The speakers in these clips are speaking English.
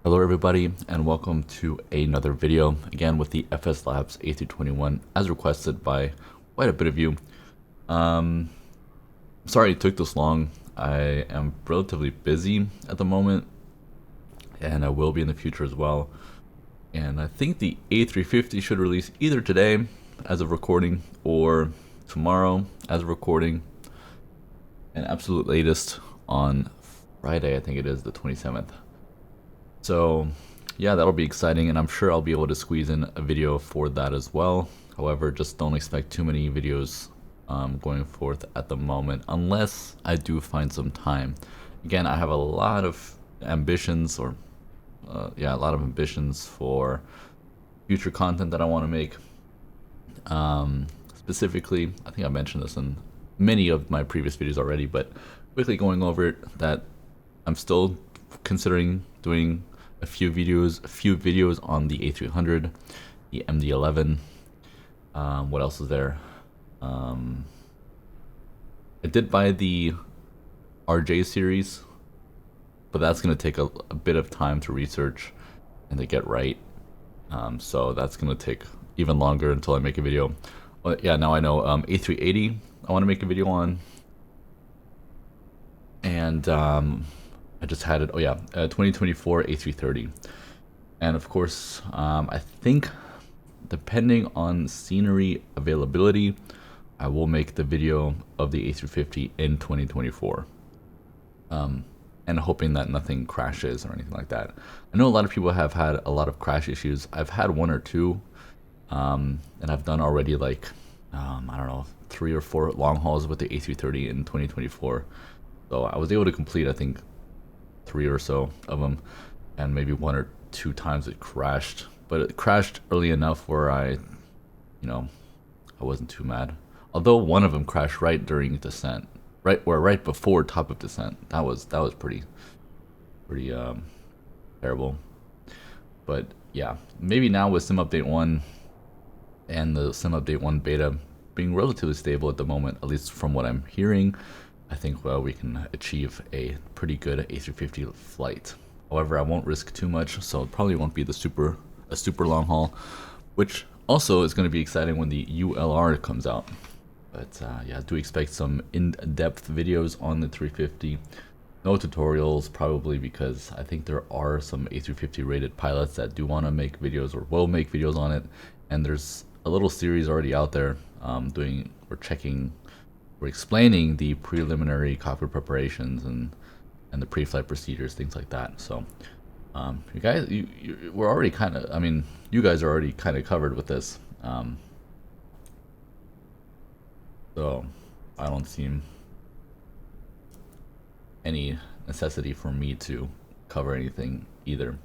Hello everybody and welcome to another video, again with the FSLabs A321 as requested by quite a bit of you. Sorry it took this long. I am relatively busy at the moment and I will be in the future as well. And I think the A350 should release either today as of recording or tomorrow as of recording, and absolute latest on Friday, I think it is the 27th. So yeah, that'll be exciting, and I'm sure I'll be able to squeeze in a video for that as well. However, just don't expect too many videos going forth at the moment, unless I do find some time. Again, I have a lot of ambitions, or a lot of ambitions for future content that I want to make. Specifically, I think I mentioned this in many of my previous videos already, but quickly going over it, that I'm still considering doing a few videos on the A300, the MD-11. What else is there? I did buy the RJ series, but that's going to take a bit of time to research and to get right. So that's going to take even longer until I make a video. But yeah, now I know A380 I want to make a video on. And I just had it, 2024 A330. And of course, I think depending on scenery availability, I will make the video of the A350 in 2024. And hoping that nothing crashes or anything like that. I know a lot of people have had a lot of crash issues. I've had one or two, and I've done already like, I don't know, 3 or 4 long hauls with the A330 in 2024. So I was able to complete, I think, 3 or so of them, and maybe 1 or 2 times it crashed, but it crashed early enough where I wasn't too mad. Although one of them crashed right during descent, right before top of descent. That was pretty terrible. But yeah, maybe now with Sim Update 1 and the Sim Update 1 beta being relatively stable at the moment, at least from what I'm hearing, I think we can achieve a pretty good A350 flight. However, I won't risk too much, so it probably won't be a super long haul, which also is going to be exciting when the ULR comes out. But yeah, do expect some in-depth videos on the 350. No tutorials, probably, because I think there are some A350 rated pilots that do want to make videos or will make videos on it, and there's a little series already out there we're explaining the preliminary cockpit preparations and the pre-flight procedures, things like that. So you guys, we're already kind of, I mean, you guys are already kind of covered with this. So I don't see any necessity for me to cover anything either.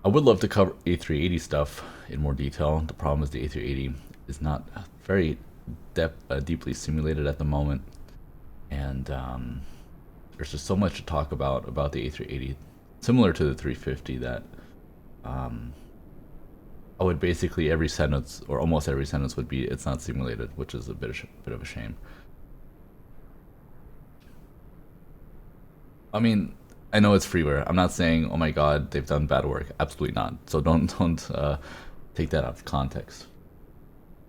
I would love to cover A380 stuff in more detail. The problem is the A380 is not very deeply simulated at the moment, and there's just so much to talk about the A380, similar to the 350, that I would basically every sentence, or almost every sentence, would be it's not simulated, which is a bit of a shame. I mean, I know it's freeware. I'm not saying, oh my god, they've done bad work. Absolutely not. So don't take that out of context.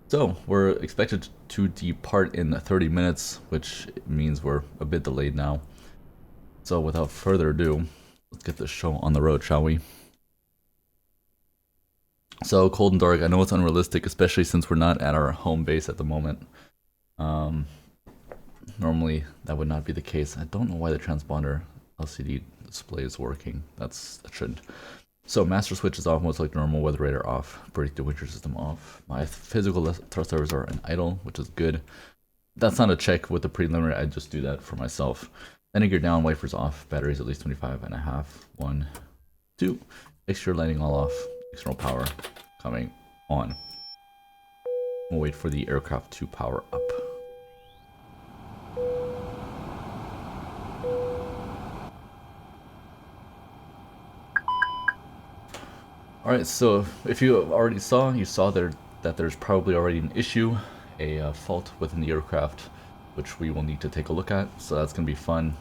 So we're expected to depart in 30 minutes, which means we're a bit delayed now. So without further ado, let's get this show on the road, shall we? So cold and dark, I know it's unrealistic, especially since we're not at our home base at the moment. Normally that would not be the case. I don't know why the transponder LCD display is working. That shouldn't. So master switch is off, most like normal, weather radar off, predictive winter system off. My physical thrusters are in idle, which is good. That's not a check with the preliminary, I just do that for myself. Landing gear down, wipers off, batteries at least 25.5. 1, 2. Exterior lighting all off, external power coming on. We'll wait for the aircraft to power up. Alright, so if you already saw, that there's probably already an issue, a fault within the aircraft, which we will need to take a look at. So that's going to be fun.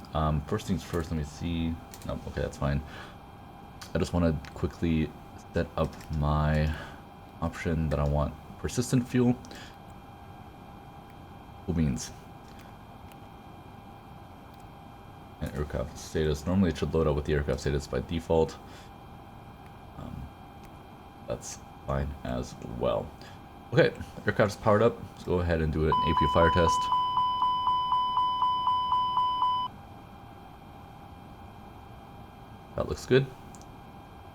First things first, let me see. No, okay, that's fine. I just want to quickly set up my option that I want persistent fuel. Cool beans. And aircraft status. Normally it should load up with the aircraft status by default. That's fine as well. Okay, aircraft's powered up. Let's go ahead and do an APU fire test. That looks good.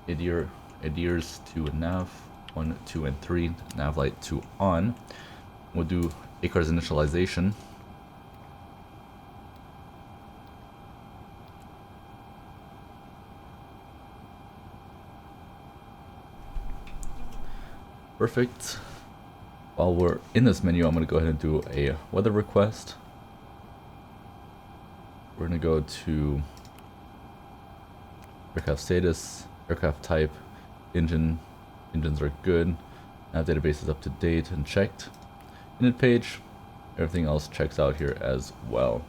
Adheres to nav 1, 2, and 3. Nav light 2 on. We'll do ACARS initialization. Perfect. While we're in this menu, I'm going to go ahead and do a weather request. We're going to go to aircraft status, aircraft type, engines are good, nav database is up to date and checked. Init page, everything else checks out here as well.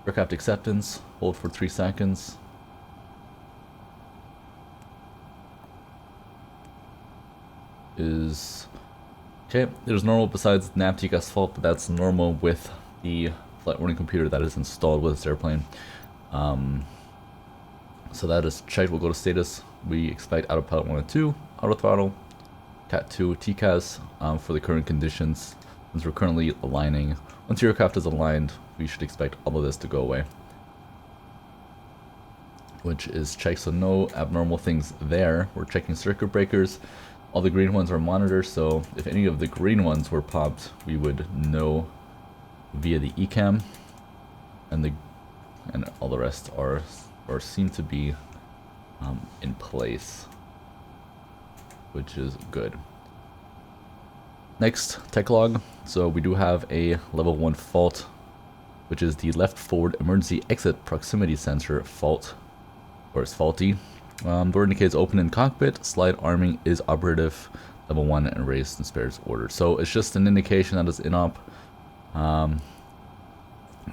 Aircraft acceptance, hold for 3 seconds. Is okay. There's normal besides nav TCAS fault, but that's normal with the flight warning computer that is installed with this airplane. So that is checked. We'll go to status. We expect autopilot 1 and 2, auto throttle, Cat 2, TCAS for the current conditions. Since we're currently aligning, once your aircraft is aligned, we should expect all of this to go away, which is checked. So no abnormal things there. We're checking circuit breakers. All the green ones are monitored, so if any of the green ones were popped, we would know via the ECAM, and all the rest are seem to be in place, which is good. Next, tech log. So we do have a level 1 fault, which is the left forward emergency exit proximity sensor fault, or it's faulty. Door indicates open in cockpit, slide arming is operative, level 1 and raised and spares ordered. So it's just an indication that it's in-op.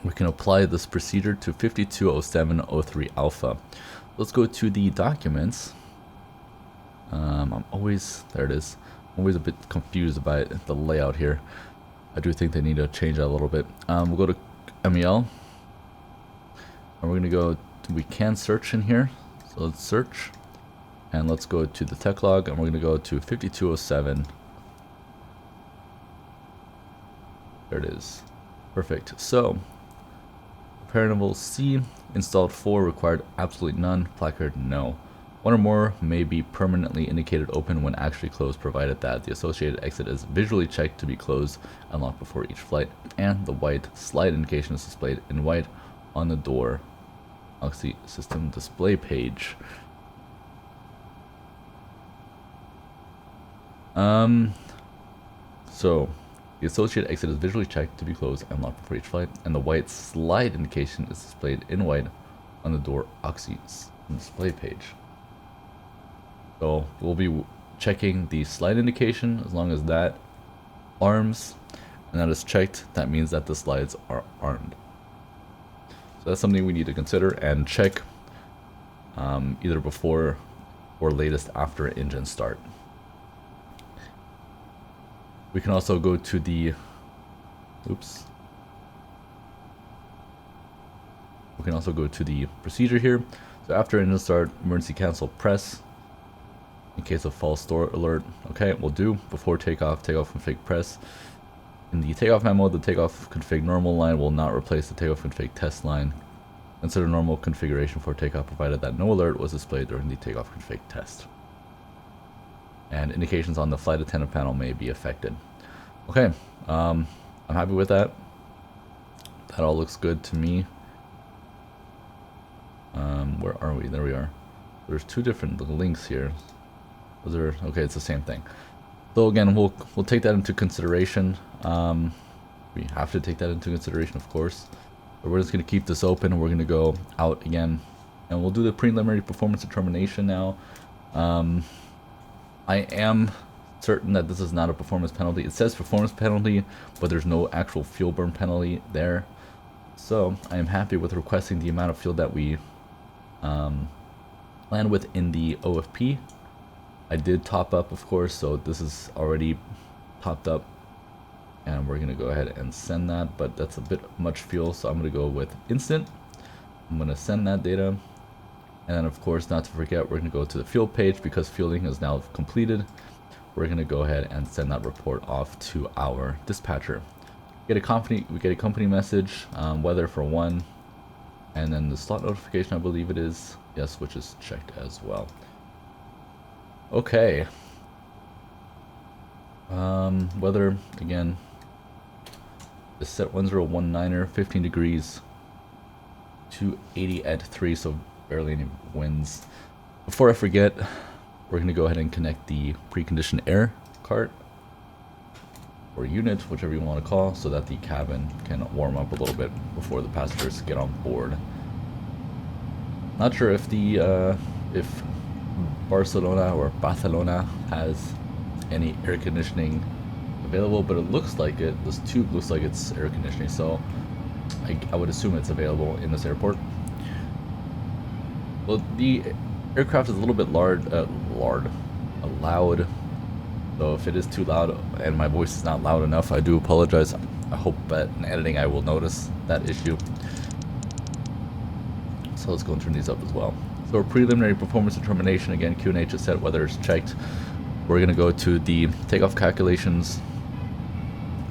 We can apply this procedure to 520703 alpha. Let's go to the documents. There it is. I'm always a bit confused by the layout here. I do think they need to change that a little bit. We'll go to MEL. And we're gonna go, we can search in here. So let's search, and let's go to the tech log, and we're going to go to 5207. There it is. Perfect. So, repair level C, installed 4, required absolutely none, placard no. 1 or more may be permanently indicated open when actually closed, provided that the associated exit is visually checked to be closed and locked before each flight, and the white slide indication is displayed in white on the door Oxy system display page. So the associated exit is visually checked to be closed and locked before each flight, and the white slide indication is displayed in white on the door Oxy display page. So we'll be checking the slide indication. As long as that arms and that is checked, that means that the slides are armed. So that's something we need to consider and check either before or latest after engine start. We can also go to the we can also go to the procedure here. So after engine start, emergency cancel press in case of false store alert. Okay, we'll do. Before takeoff config press. In the takeoff memo, the takeoff config normal line will not replace the takeoff config test line. Consider normal configuration for takeoff provided that no alert was displayed during the takeoff config test. And indications on the flight attendant panel may be affected. Okay, I'm happy with that. That all looks good to me. Where are we? There we are. There's 2 different links here. Those are okay. It's the same thing. So again, we'll take that into consideration. We have to take that into consideration, of course. But we're just going to keep this open, and we're going to go out again, and we'll do the preliminary performance determination now. I am certain that this is not a performance penalty. It says performance penalty, but there's no actual fuel burn penalty there. So I am happy with requesting the amount of fuel that we land within the OFP. I did top up, of course, so this is already topped up. And we're going to go ahead and send that, but that's a bit much fuel, so I'm going to go with instant. I'm going to send that data. And then, of course, not to forget, we're going to go to the fuel page because fueling is now completed. We're going to go ahead and send that report off to our dispatcher. We get a company message, weather for 1, and then the slot notification, I believe it is, yes, which is checked as well. Okay. Weather again is set 1019er, 15 degrees, 280 at 3, so barely any winds. Before I forget, we're gonna go ahead and connect the preconditioned air cart or unit, whichever you want to call, so that the cabin can warm up a little bit before the passengers get on board. Not sure if the if Barcelona or Barcelona has any air conditioning available, but it looks like it. This tube looks like it's air conditioning, so I would assume it's available in this airport. Well, the aircraft is a little bit loud, so if it is too loud and my voice is not loud enough, I do apologize. I hope that in editing I will notice that issue. So let's go and turn these up as well. So our preliminary performance determination, again, QNH is set, weather is checked. We're going to go to the takeoff calculations,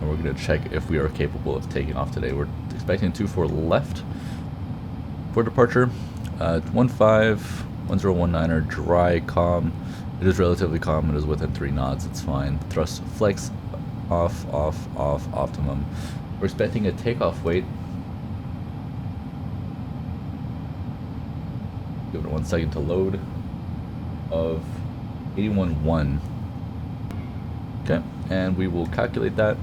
and we're going to check if we are capable of taking off today. We're expecting 24 left for departure. 1019er, dry, calm. It is relatively calm. It is within 3 knots. It's fine. Thrust flex, off, optimum. We're expecting a takeoff weight. Give it 1 second to load. Of 81.1. Okay, and we will calculate that.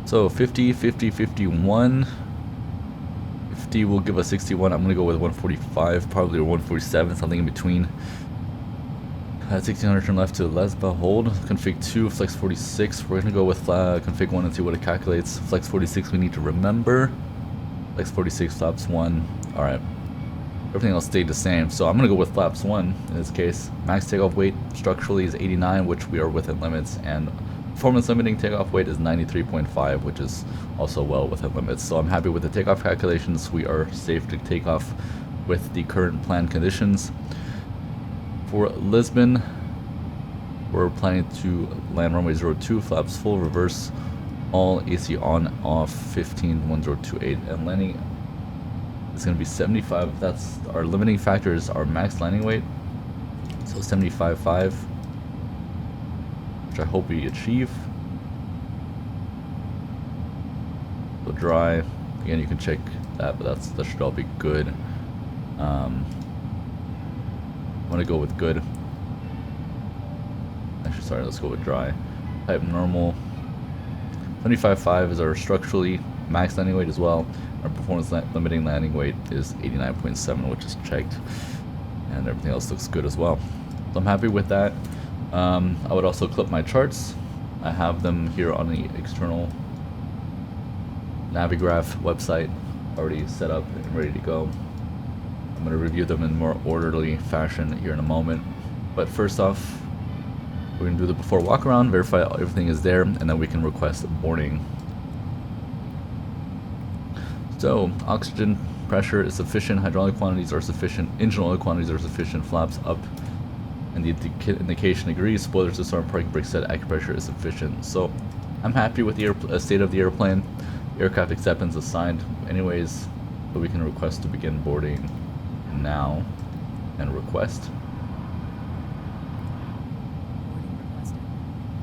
So 50, 50, 51. 50 will give us 61. I'm gonna go with 145, probably, or 147, something in between. 1600 turn left to Lisbon, hold. Config 2, flex 46. We're gonna go with config 1 and see what it calculates. Flex 46 we need to remember. Flex 46, flaps 1. Alright. Everything else stayed the same, so I'm gonna go with flaps 1 in this case. Max takeoff weight structurally is 89, which we are within limits, and performance limiting takeoff weight is 93.5, which is also well within limits. So I'm happy with the takeoff calculations. We are safe to take off with the current planned conditions. For Lisbon, we're planning to land runway 02, flaps full, reverse, all AC on, off, 151028, and landing is going to be 75. That's our limiting factor, is our max landing weight, so 75.5, which I hope we achieve. So dry, again, you can check that, but that should all be good. I'm gonna go with good. Actually, sorry, let's go with dry. Type normal. 75.5 is our structurally max landing weight as well. Our performance limiting landing weight is 89.7, which is checked, and everything else looks good as well. So I'm happy with that. I would also clip my charts. I have them here on the external Navigraph website already set up and ready to go. I'm going to review them in more orderly fashion here in a moment. But first off, we're going to do the before walk around, verify everything is there, and then we can request boarding. So, oxygen pressure is sufficient, hydraulic quantities are sufficient, engine oil quantities are sufficient, flaps up, and the indication agrees, spoilers disarm, parking brake set, acupressure is sufficient. So, I'm happy with the state of the airplane. Aircraft acceptance assigned anyways, but we can request to begin boarding now, and request.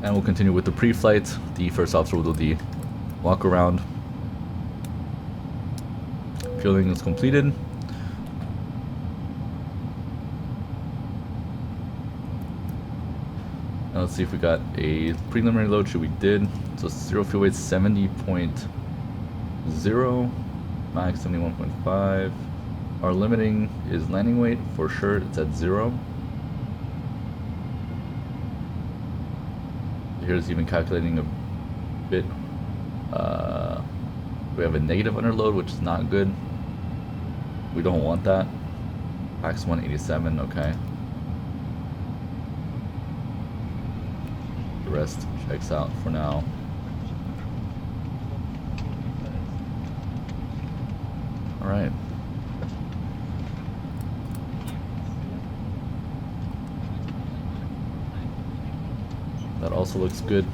And we'll continue with the pre-flight. The first officer will do the walk around. Fueling is completed. Now let's see if we got a preliminary load. Should we did. So zero fuel weight 70.0, max 71.5. Our limiting is landing weight for sure. It's at 0. Here's even calculating a bit. We have a negative underload, which is not good. We don't want that. Pax 187, okay. The rest checks out for now. Alright. That also looks good.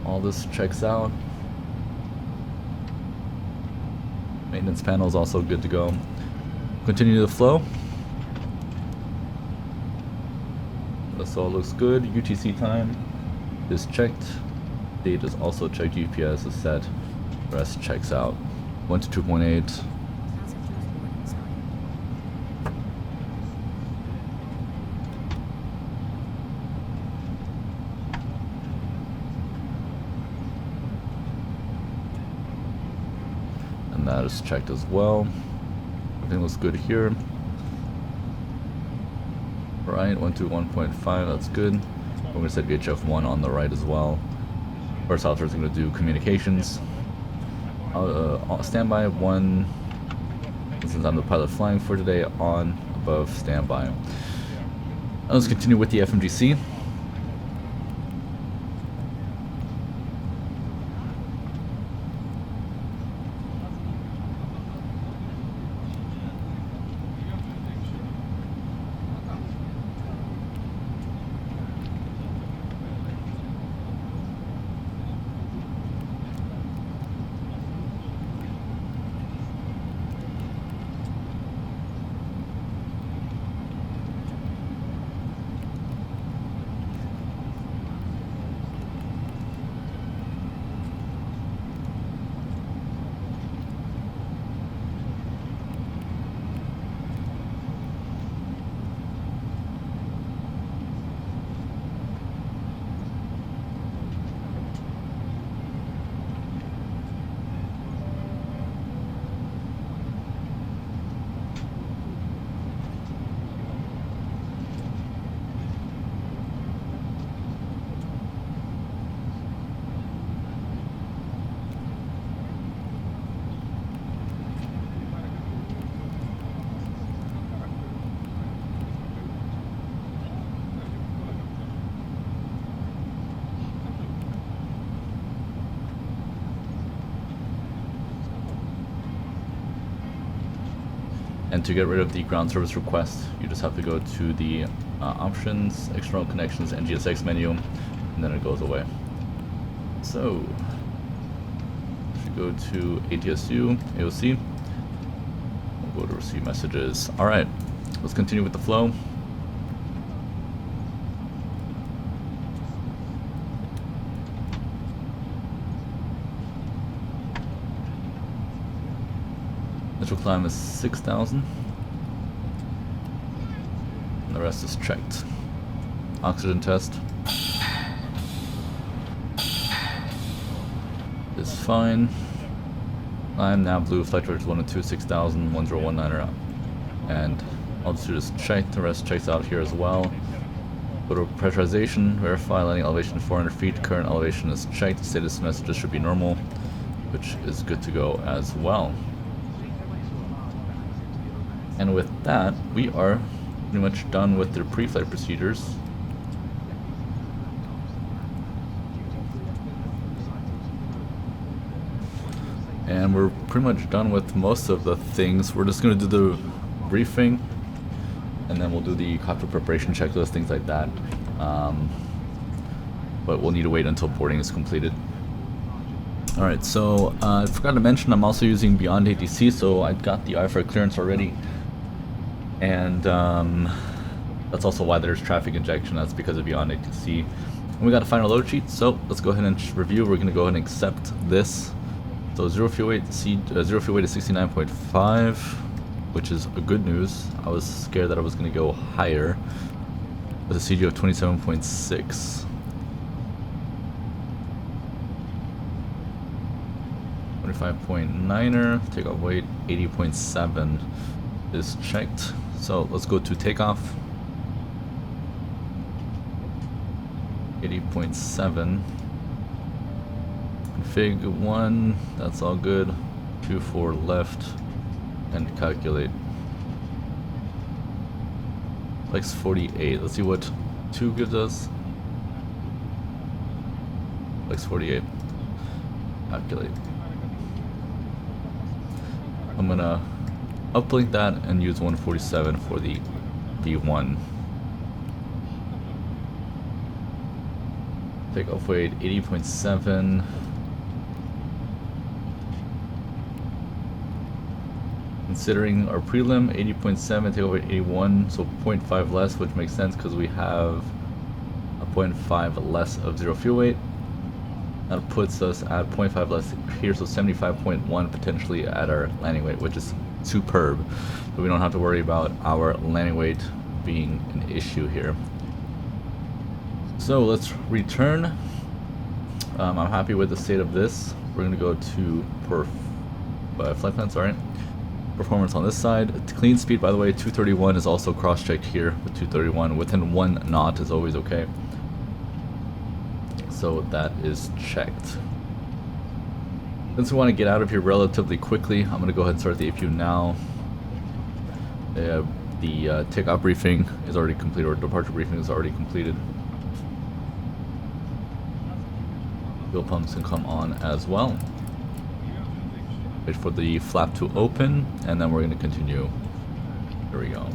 All this checks out. Maintenance panel is also good to go. Continue the flow. This all looks good. UTC time is checked. Date is also checked. GPS is set. The rest checks out. 1 to 2.8. And that is checked as well. Everything looks good here. Right, 1 to 1.5, that's good. We're going to set VHF 1 on the right as well. First officer is going to do communications. Standby 1, since I'm the pilot flying for today, on, above, standby. Let's continue with the FMGC. And to get rid of the ground service request, you just have to go to the options, external connections, and GSX menu, and then it goes away. So, should go to ATSU, AOC. We'll go to receive messages. All right, let's continue with the flow. Initial climb is 6,000. And the rest is checked. Oxygen test is fine. I'm now blue, flight directors 1 and 2, 6,000, 1019 are out. And altitude is checked, the rest checks out here as well. Go to pressurization, verify landing elevation 400 feet, current elevation is checked, status messages should be normal, which is good to go as well. And with that, we are pretty much done with the pre-flight procedures. And we're pretty much done with most of the things. We're just going to do the briefing, and then we'll do the cockpit preparation checklist, things like that. But we'll need to wait until boarding is completed. Alright, so I forgot to mention I'm also using Beyond ATC, so I've got the IFR clearance already. And that's also why there's traffic injection. That's because of Beyond ATC. And we got a final load sheet, so let's go ahead and review. We're going to go ahead and accept this. So zero fuel weight is 69.5, which is a good news. I was scared that I was going to go higher with a CG of 27.6. 75.9er, takeoff weight 80.7 is checked. So let's go to takeoff. 80.7. Config 1, that's all good. 2-4 left, and calculate. Flex 48. Let's see what 2 gives us. Flex 48. Calculate. I'm gonna uplink that and use 147 for the V1. Takeoff weight 80.7. Considering our prelim 80.7, takeoff weight 81, so 0.5 less, which makes sense because we have a 0.5 less of zero fuel weight. That puts us at 0.5 less here, so 75.1 potentially at our landing weight, which is superb. So we don't have to worry about our landing weight being an issue here. So let's return. I'm happy with the state of this. We're going to go to flight plan, sorry. Performance on this side. Clean speed, by the way, 231 is also cross-checked here with 231. Within 1 knot is always okay. So that is checked. Since we want to get out of here relatively quickly, I'm going to go ahead and start the APU now. The takeoff briefing is already completed, or departure briefing is already completed. Fuel pumps can come on as well. Wait for the flap to open, and then we're going to continue. There we go.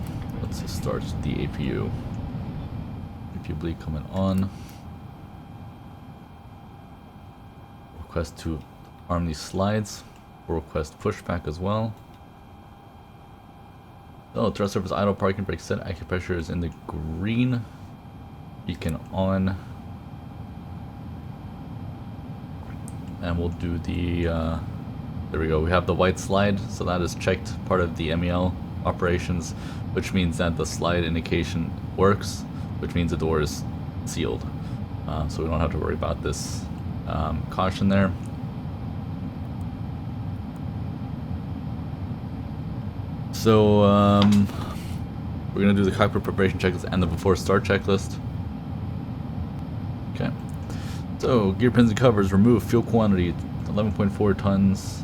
Let's just start the APU. APU bleed coming on. Request to arm these slides. We'll request pushback as well. So thrust surface idle, parking brake set, acupressure is in the green. Beacon on. And we'll do the, there we go, we have the white slide, so that is checked, part of the MEL operations, which means that the slide indication works, which means the door is sealed. So we don't have to worry about this caution there. So we're going to do the cockpit preparation checklist and the before start checklist. Okay. So, gear pins and covers, remove, fuel quantity, 11.4 tons,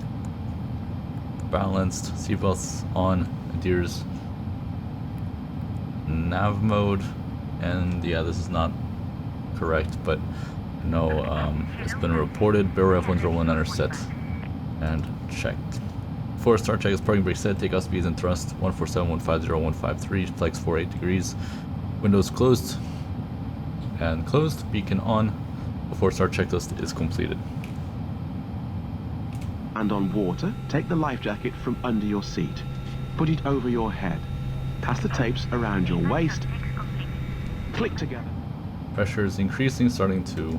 balanced, seatbelts on, adheres, nav mode, and yeah, this is not correct, but no, it's been reported, barrel F1019 are set, and checked. Before start check is parking brake set, takeoff speeds and thrust, 147, 150, 153, flex 48 degrees, windows closed, and closed, beacon on. Before start checklist is completed. And on water, take the life jacket from under your seat. Put it over your head. Pass the tapes around your waist. Click together. Pressure is increasing, starting to...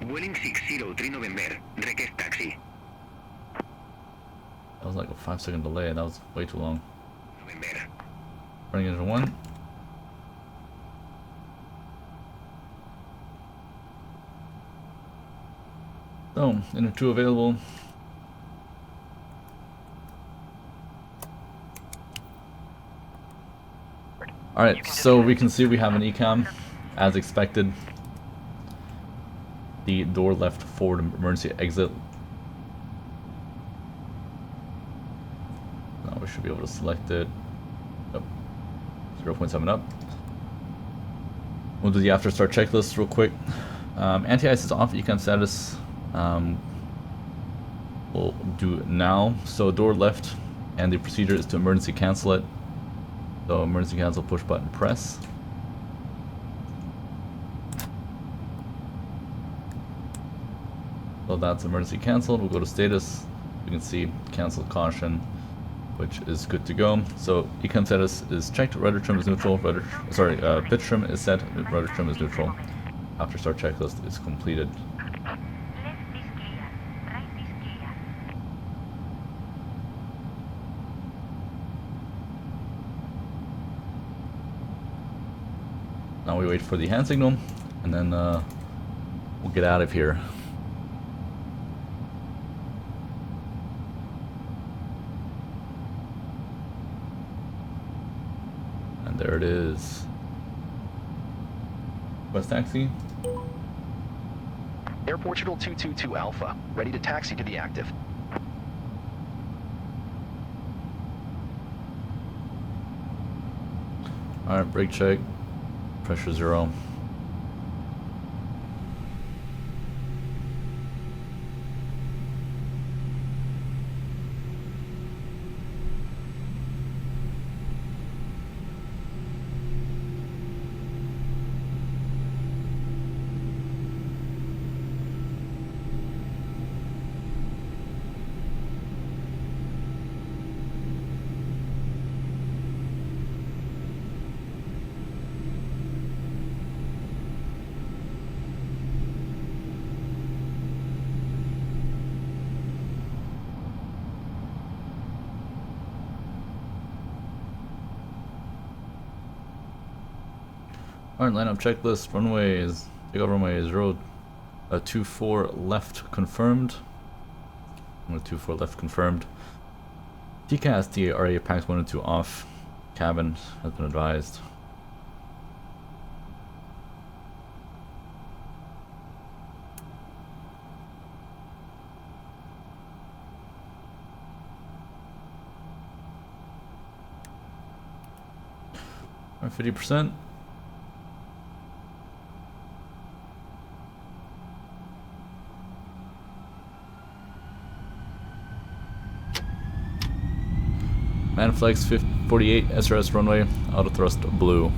Vueling 603 November, request taxi. That was like a 5-second delay, that was way too long. November. Running engine 1. So, engine 2 available. Alright, so we can see we have an ECAM, as expected. The door left forward emergency exit. Now we should be able to select it. Oh, 0.7 up. We'll do the after start checklist real quick. Anti-ice is off, ECAM status. We'll do now. So door left, and the procedure is to emergency cancel it. So emergency cancel, push button, press. So that's emergency canceled. We'll go to status. You can see cancel caution, which is good to go. So ECAM status is checked. Rudder trim is neutral. Pitch trim is set. Rudder trim is neutral. After start checklist is completed. Now we wait for the hand signal, and then we'll get out of here. And there it is. West taxi. Air Portugal 222 Alpha, ready to taxi to the active. Alright, brake check. Pressure 0. Alright, lineup checklist. Runway is takeoff runway is road 24 left confirmed. 24 left confirmed. TCAS TARA packs 1 and 2 off. Cabin has been advised. Alright, 50%. Manflex 48 SRS runway, auto thrust blue.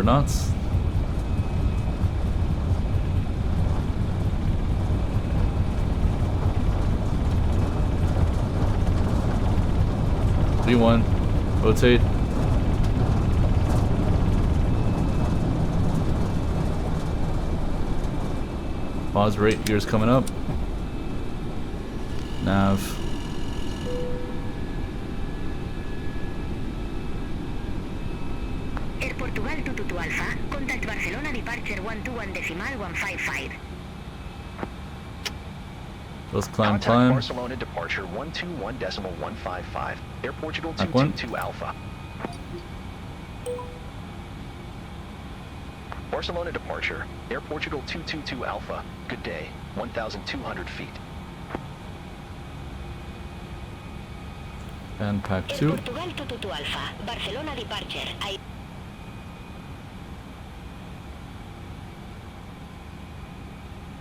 Knots. D1, rotate. Pause rate, gears coming up. Nav. Air Portugal 222 Alpha, contact Barcelona departure 121.155. Let's climb, Contact climb. Barcelona departure 121.155. Air Portugal 222 Alpha. Barcelona departure. Air Portugal 222 Alpha. Good day. 1,200 feet. And pack Air 2. Portugal 222 Alpha, Barcelona departure.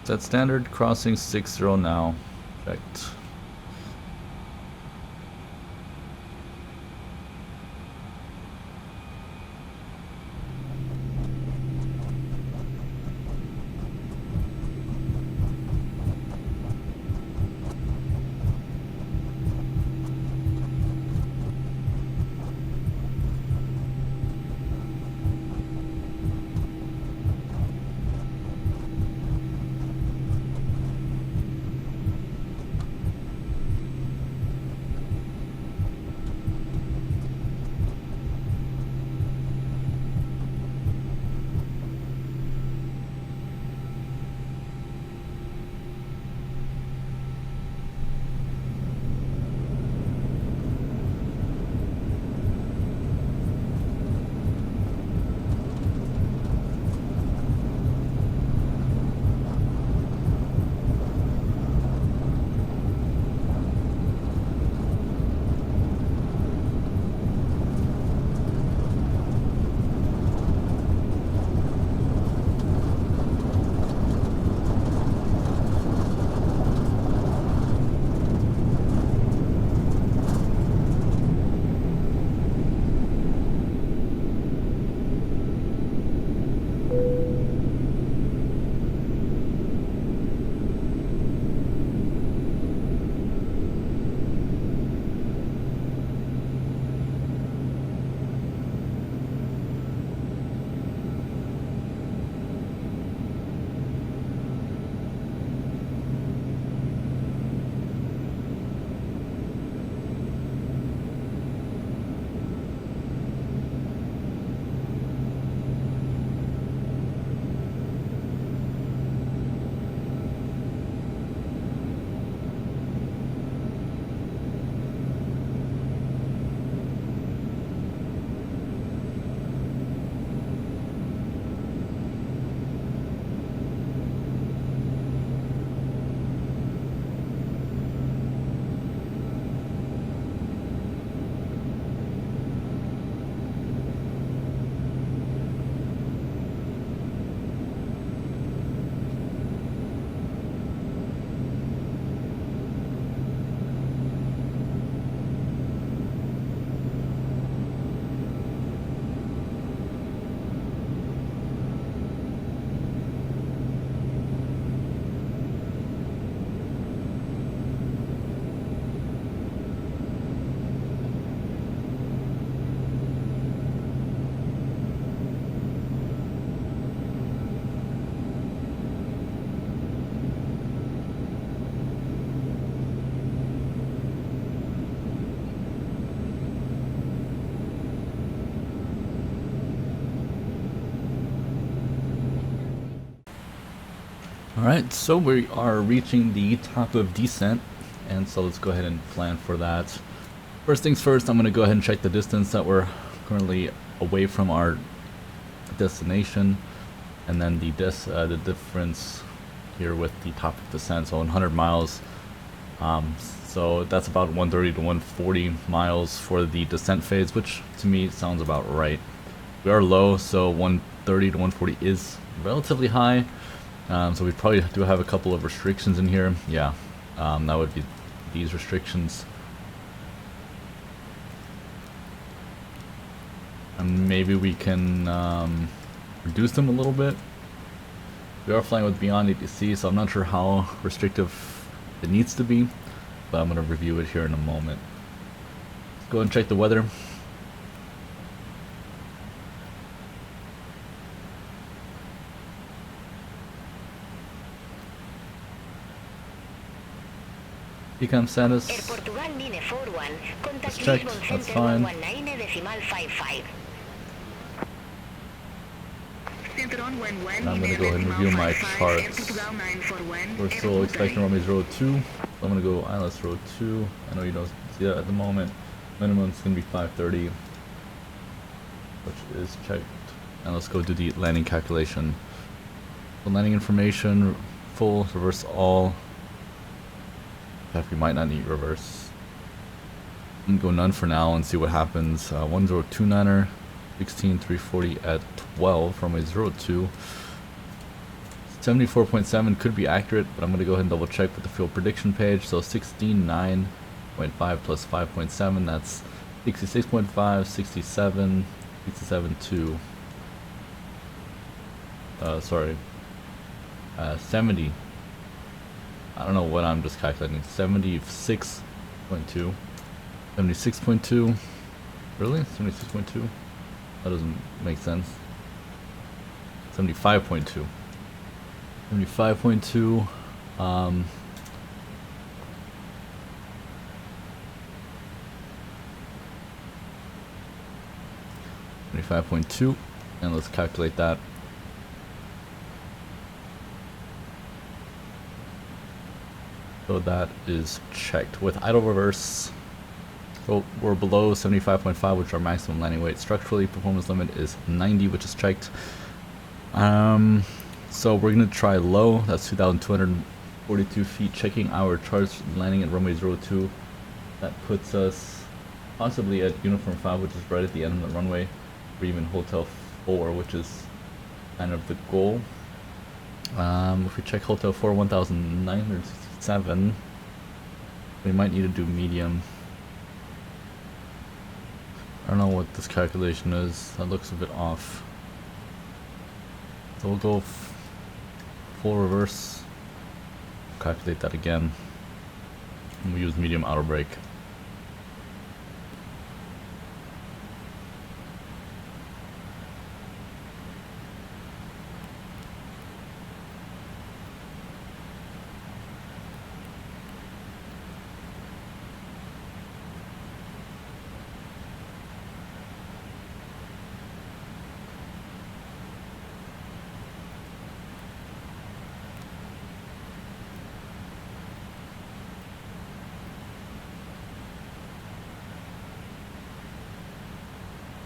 Set standard, crossing 60 now. Checked. Alright, so we are reaching the top of descent, and so let's go ahead and plan for that. First things first, I'm going to go ahead and check the distance that we're currently away from our destination, and then the difference here with the top of descent, so 100 miles. So that's about 130 to 140 miles for the descent phase, which to me sounds about right. We are low, so 130 to 140 is relatively high. So we probably do have a couple of restrictions in here. Yeah, that would be these restrictions. And maybe we can reduce them a little bit. We are flying with Beyond ATC, so I'm not sure how restrictive it needs to be, but I'm going to review it here in a moment. Let's go and check the weather. Econ status. It's checked, that's fine. And I'm going to go ahead and review my charts. We're still expecting runway 02. So I'm going to go ILS 02. I know you don't see that at the moment. Minimum is going to be 530, which is checked. And let's go do the landing calculation. So landing information, full, reverse all. In fact, we might not need reverse. I'm going to go none for now and see what happens. 1029er. 16340 at 12 from a 02. 74.7 could be accurate, but I'm going to go ahead and double check with the fuel prediction page. So 16.9.5 plus 5.7, that's 66.5, 67, 67.2. 70. I don't know what I'm just calculating. 76.2. 76.2. Really? 76.2? That doesn't make sense. 75.2. 75.2. 75.2. And let's calculate that. So that is checked with idle reverse. So we're below 75.5, which is our maximum landing weight. Structurally, performance limit is 90, which is checked. So we're going to try low. That's 2,242 feet. Checking our charts, landing at runway 02. That puts us possibly at Uniform 5, which is right at the end of the runway, or even Hotel 4, which is kind of the goal. If we check Hotel 4, 1,967, we might need to do medium. I don't know what this calculation is. That looks a bit off. So we'll go full reverse. Calculate that again. And we use medium outer brake.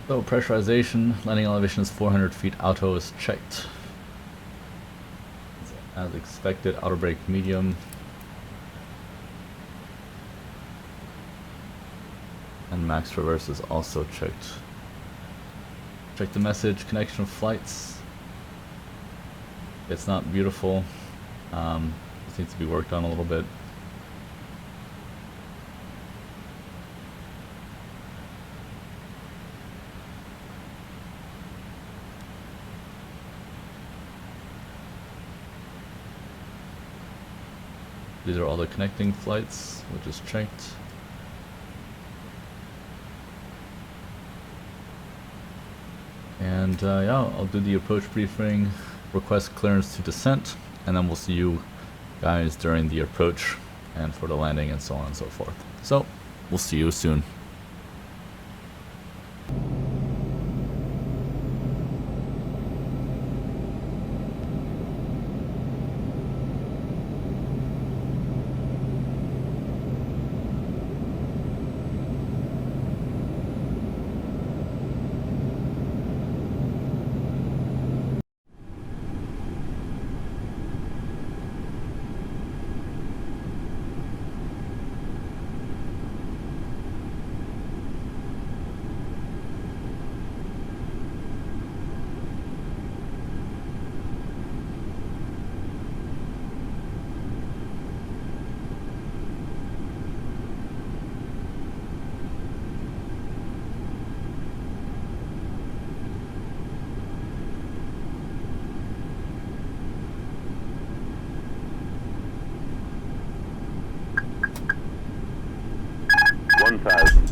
So pressurization, landing elevation is 400 feet, auto is checked. As expected, outer brake medium. And max reverse is also checked. Check the message, connection of flights. It's not beautiful. This needs to be worked on a little bit. These are all the connecting flights, which is checked. And yeah, I'll do the approach briefing, request clearance to descent, and then we'll see you guys during the approach and for the landing and so on and so forth. So, we'll see you soon. 1,000.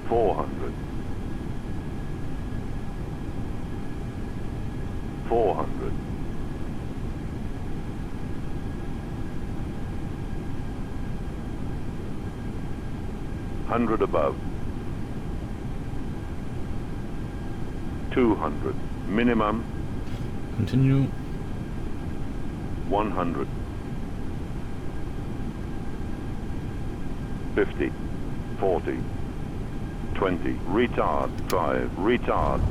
$400. $400. $100 above. 200. Minimum. Continue. 100. 50. 40. 20. Retard. 5. Retard.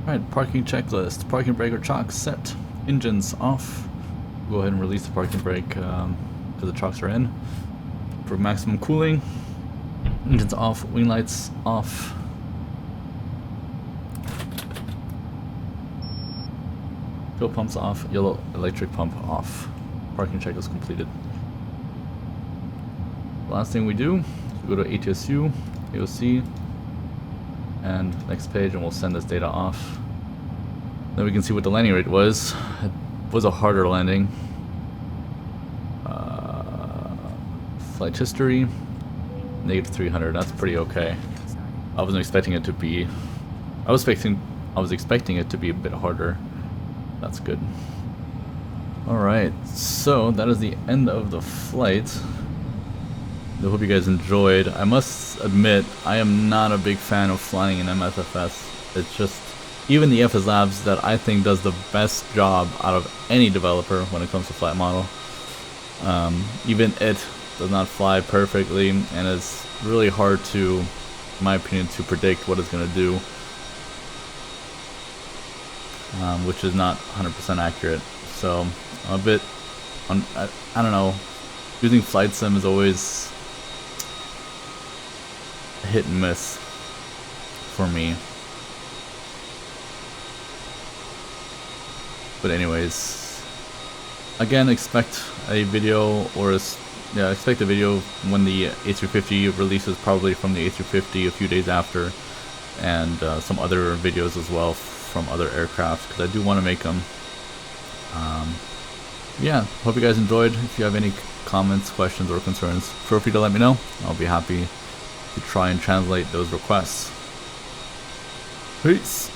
Alright, parking checklist. Parking brake or chocks set. Engines off. Go ahead and release the parking brake because the chocks are in. For maximum cooling. Engines off. Wing lights off. Fuel pumps off. Yellow electric pump off. Parking checklist completed. Last thing we do is we go to ATSU, AOC, and next page, and we'll send this data off. Then we can see what the landing rate was. It was a harder landing. Flight history, -300. That's pretty okay. I wasn't expecting it to be. I was expecting it to be a bit harder. That's good. All right, so that is the end of the flight. I hope you guys enjoyed. I must admit, I am not a big fan of flying in MSFS. It's just, even the FSLabs that I think does the best job out of any developer when it comes to flight model. Even it does not fly perfectly, and it's really hard to, in my opinion, to predict what it's going to do. Which is not 100% accurate. So, I'm a bit, I don't know, using flight sim is always hit and miss for me. But anyways, again, expect a video expect a video when the A350 releases, probably from the A350 a few days after, and some other videos as well from other aircraft, because I do want to make them. Yeah, hope you guys enjoyed. If you have any comments, questions, or concerns, feel free to let me know. I'll be happy to try and translate those requests. Peace.